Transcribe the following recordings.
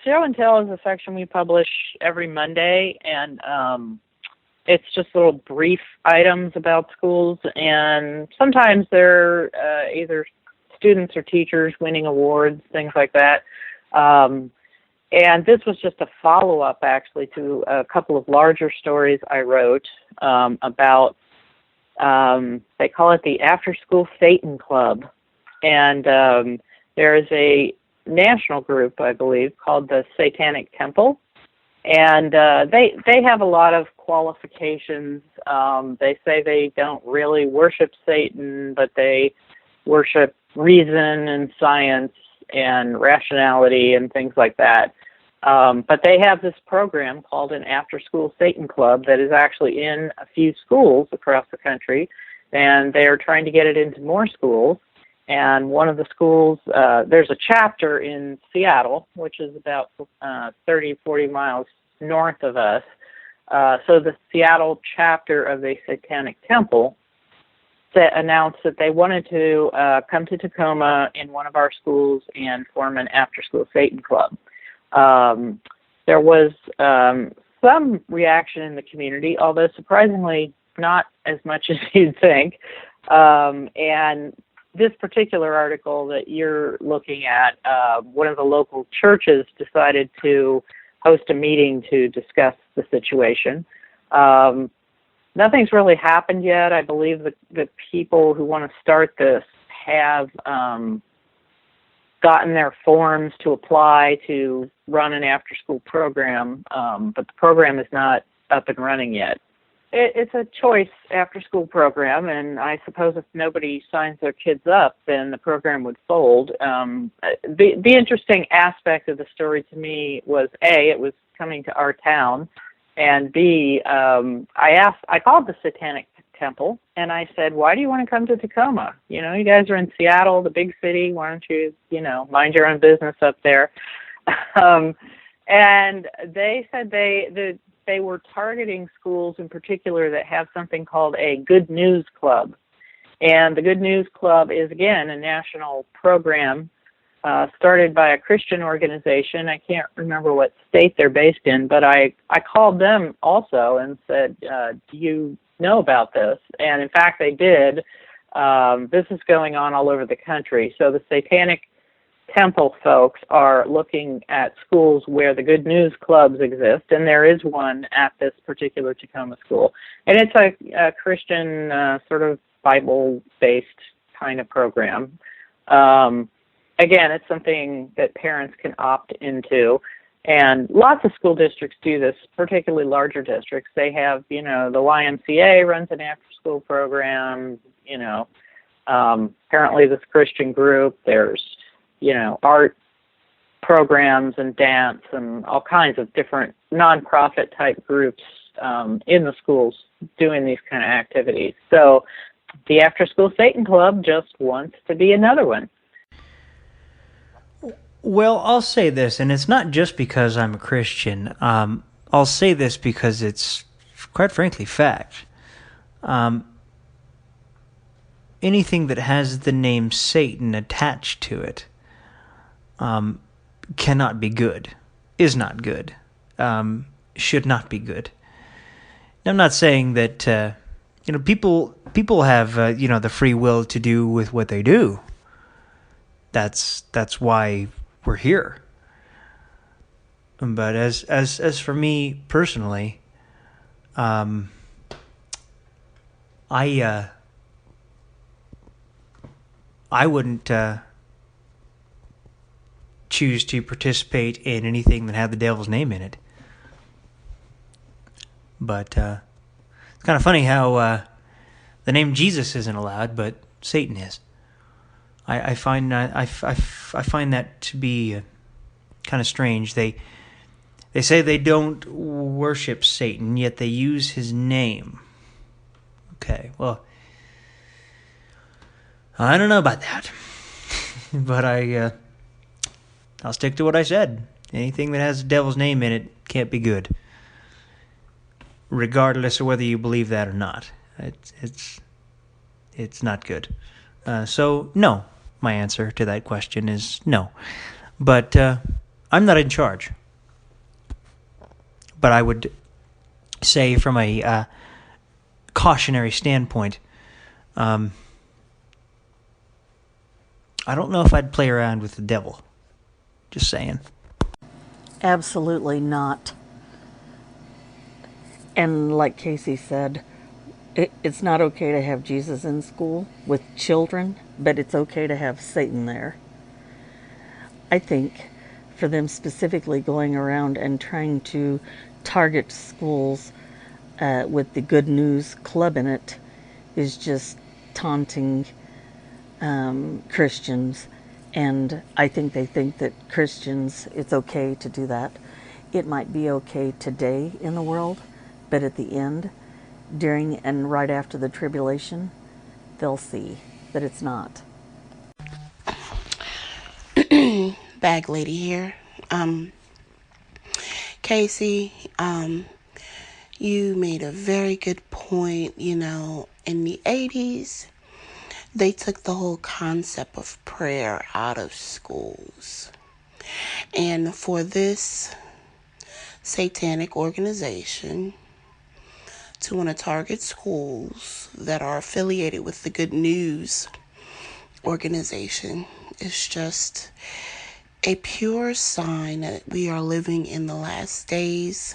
Show and Tell is a section we publish every Monday, and it's just little brief items about schools, and sometimes they're either students or teachers winning awards, things like that. And this was just a follow-up, actually, to a couple of larger stories I wrote about, they call it the After School Satan Club. And there is a national group, I believe, called the Satanic Temple. And they have a lot of qualifications. They say they don't really worship Satan, but they worship reason and science and rationality and things like that. But they have this program called an After-School Satan Club that is actually in a few schools across the country, and they are trying to get it into more schools. And one of the schools, there's a chapter in Seattle, which is about 30, 40 miles north of us. So the Seattle chapter of the Satanic Temple announced that they wanted to come to Tacoma in one of our schools and form an after-school Satan club. There was some reaction in the community, although surprisingly not as much as you'd think. And this particular article that you're looking at, one of the local churches decided to host a meeting to discuss the situation. Nothing's really happened yet. I believe the people who want to start this have gotten their forms to apply to run an after-school program, but the program is not up and running yet. It's a choice after-school program, and I suppose if nobody signs their kids up, then the program would fold. The interesting aspect of the story to me was, A, it was coming to our town, and B, I called the Satanic Temple, and I said, why do you want to come to Tacoma? You know, you guys are in Seattle, the big city. Why don't you, mind your own business up there? And they said they were targeting schools in particular that have something called a Good News Club. And the Good News Club is, again, a national program started by a Christian organization. I can't remember what state they're based in, but I called them also and said, do you know about this? And in fact, they did. This is going on all over the country. So the Satanic Temple folks are looking at schools where the Good News Clubs exist, and there is one at this particular Tacoma school. And it's a Christian sort of Bible-based kind of program. Again, it's something that parents can opt into. And lots of school districts do this, particularly larger districts. They have, the YMCA runs an after-school program, apparently this Christian group, there's, art programs and dance and all kinds of different nonprofit type groups in the schools doing these kind of activities. So the After School Satan Club just wants to be another one. Well, I'll say this, and it's not just because I'm a Christian. I'll say this because it's, quite frankly, fact. Anything that has the name Satan attached to it cannot be good, is not good, should not be good. Now, I'm not saying that, people have, the free will to do with what they do. That's why we're here. But as for me personally, I wouldn't choose to participate in anything that had the devil's name in it. But it's kind of funny how the name Jesus isn't allowed, but Satan is. I find that to be kind of strange. They say they don't worship Satan, yet they use his name. Okay, well, I don't know about that, but I'll stick to what I said. Anything that has the devil's name in it can't be good, regardless of whether you believe that or not. It's not good. So no. My answer to that question is no. But I'm not in charge. But I would say from a cautionary standpoint, I don't know if I'd play around with the devil. Just saying. Absolutely not. And like Casey said, it's not okay to have Jesus in school with children, but it's okay to have Satan there. I think for them specifically going around and trying to target schools with the Good News Club in it is just taunting Christians. And I think they think that Christians, it's okay to do that. It might be okay today in the world, but at the end, during and right after the tribulation, they'll see that it's not. Bag lady here. Casey, you made a very good point. You know, in the 80s, they took the whole concept of prayer out of schools. And for this satanic organization to want to target schools that are affiliated with the Good News organization is just a pure sign that we are living in the last days.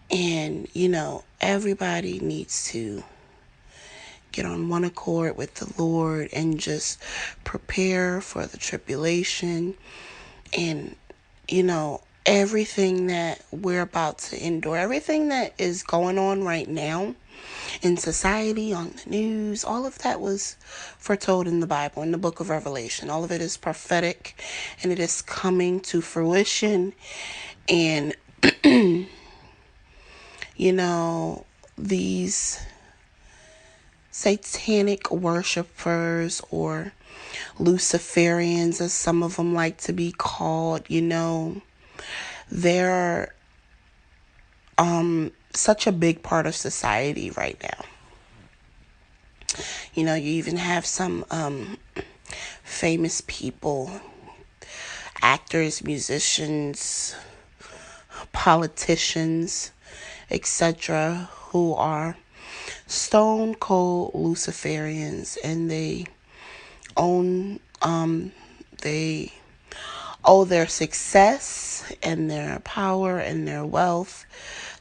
And, you know, everybody needs to get on one accord with the Lord and just prepare for the tribulation. And, you know, everything that we're about to endure, everything that is going on right now in society, on the news, all of that was foretold in the Bible, in the book of Revelation. All of it is prophetic, and it is coming to fruition. And, you know, these satanic worshipers, or Luciferians, as some of them like to be called, you know, they're such a big part of society right now. You know, you even have some famous people, actors, musicians, politicians, etc., who are stone cold Luciferians, and they owe their success and their power and their wealth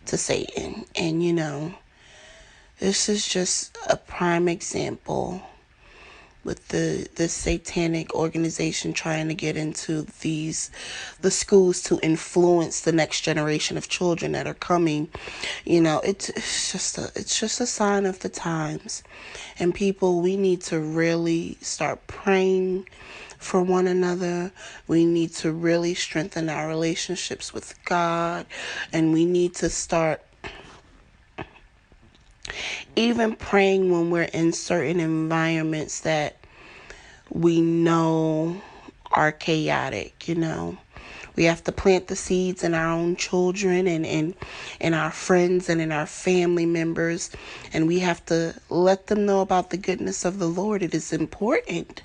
to Satan. And, you know, this is just a prime example with the satanic organization trying to get into the schools to influence the next generation of children that are coming. You know, it's just a sign of the times. And people, we need to really start praying for one another. We need to really strengthen our relationships with God, and we need to start even praying when we're in certain environments that we know are chaotic. You know, we have to plant the seeds in our own children and in our friends and in our family members, and we have to let them know about the goodness of the Lord. It is important.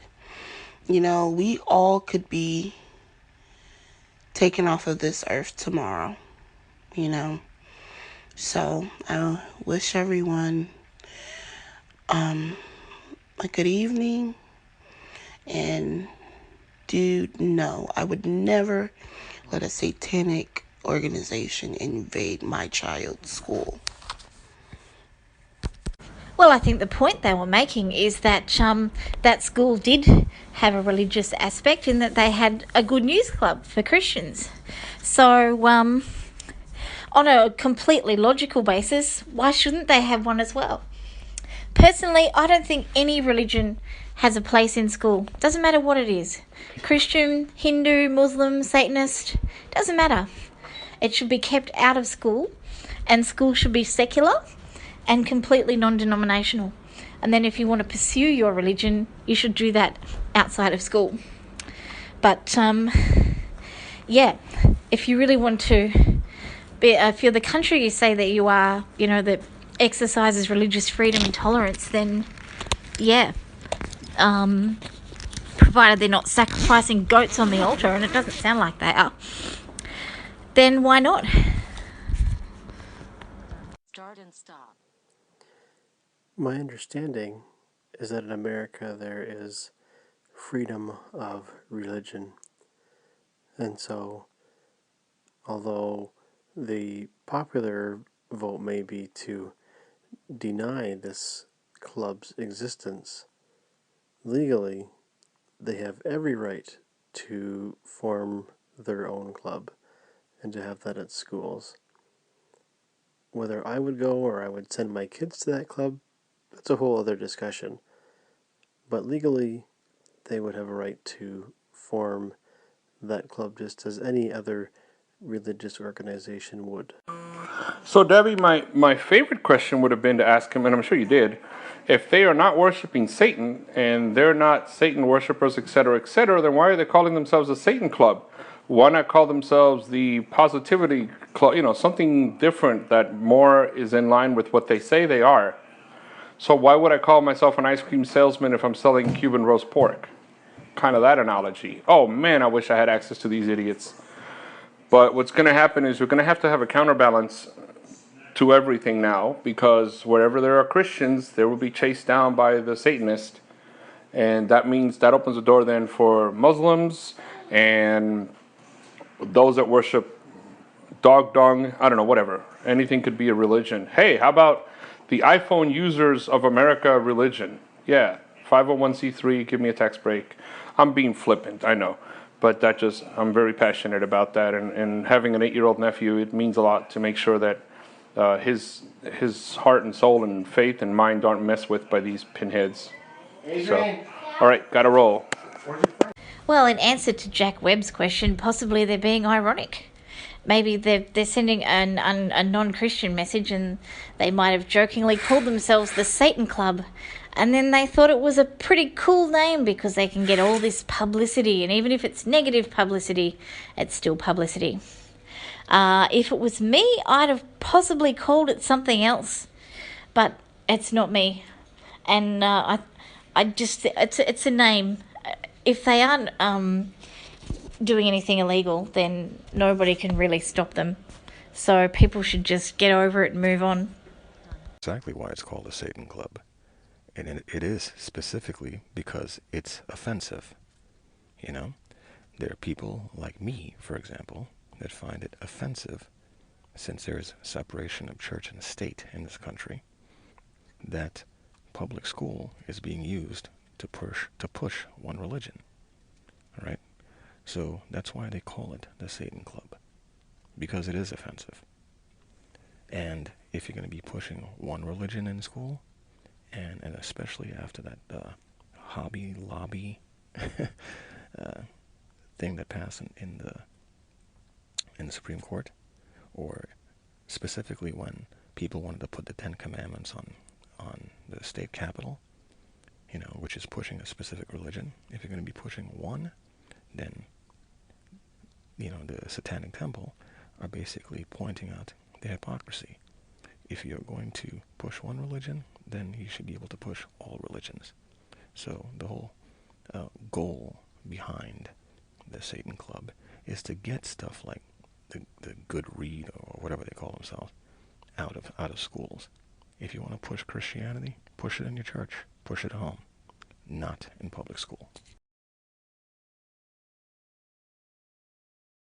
You know, we all could be taken off of this earth tomorrow, you know. So I wish everyone a good evening, and do know I would never let a satanic organization invade my child's school. Well, I think the point they were making is that that school did have a religious aspect in that they had a good news club for Christians. So, on a completely logical basis, why shouldn't they have one as well? Personally, I don't think any religion has a place in school. Doesn't matter what it is. Christian, Hindu, Muslim, Satanist, doesn't matter. It should be kept out of school, and school should be secular and completely non-denominational. And then if you want to pursue your religion, you should do that outside of school. But, yeah, if you really want to be, if you're the country you say that you are, you know, that exercises religious freedom and tolerance, then, yeah, provided they're not sacrificing goats on the altar, and it doesn't sound like they are, then why not? Start and stop. My understanding is that in America there is freedom of religion. And so, although the popular vote may be to deny this club's existence, legally they have every right to form their own club and to have that at schools. Whether I would go or I would send my kids to that club, that's a whole other discussion. But legally, they would have a right to form that club just as any other religious organization would. So, Debbie, my favorite question would have been to ask him, and I'm sure you did, if they are not worshiping Satan and they're not Satan worshipers, etc., then why are they calling themselves a Satan club? Why not call themselves the positivity club, something different that more is in line with what they say they are? So why would I call myself an ice cream salesman if I'm selling Cuban roast pork? Kind of that analogy. Oh man, I wish I had access to these idiots. But what's going to happen is we're going to have a counterbalance to everything now, because wherever there are Christians, they will be chased down by the Satanists. And that means that opens the door then for Muslims and those that worship dog dung, I don't know, whatever. Anything could be a religion. Hey, how about the iPhone users of America religion? Yeah, 501c3, give me a tax break. I'm being flippant, I know. But I'm very passionate about that. And having an 8-year-old nephew, it means a lot to make sure that his heart and soul and faith and mind aren't messed with by these pinheads. So, all right, gotta roll. Well, in answer to Jack Webb's question, possibly they're being ironic. Maybe they're sending a non-Christian message, and they might have jokingly called themselves the Satan Club, and then they thought it was a pretty cool name because they can get all this publicity, and even if it's negative publicity, it's still publicity. If it was me, I'd have possibly called it something else, but it's not me, and it's a name. If they aren't doing anything illegal, then nobody can really stop them. So people should just get over it and move on. Exactly why it's called a Satan Club. And it is specifically because it's offensive. There are people like me, for example, that find it offensive, since there is separation of church and state in this country, that public school is being used to push one religion. All right? So that's why they call it the Satan Club, because it is offensive. And if you're going to be pushing one religion in school, and especially after that Hobby Lobby thing that passed in the Supreme Court, or specifically when people wanted to put the Ten Commandments on the state capitol, which is pushing a specific religion. If you're going to be pushing one, then the Satanic Temple are basically pointing out the hypocrisy. If you're going to push one religion, then you should be able to push all religions. So the whole goal behind the Satan Club is to get stuff like the good read, or whatever they call themselves, out of schools. If you want to push Christianity, push it in your church, push it at home, not in public school.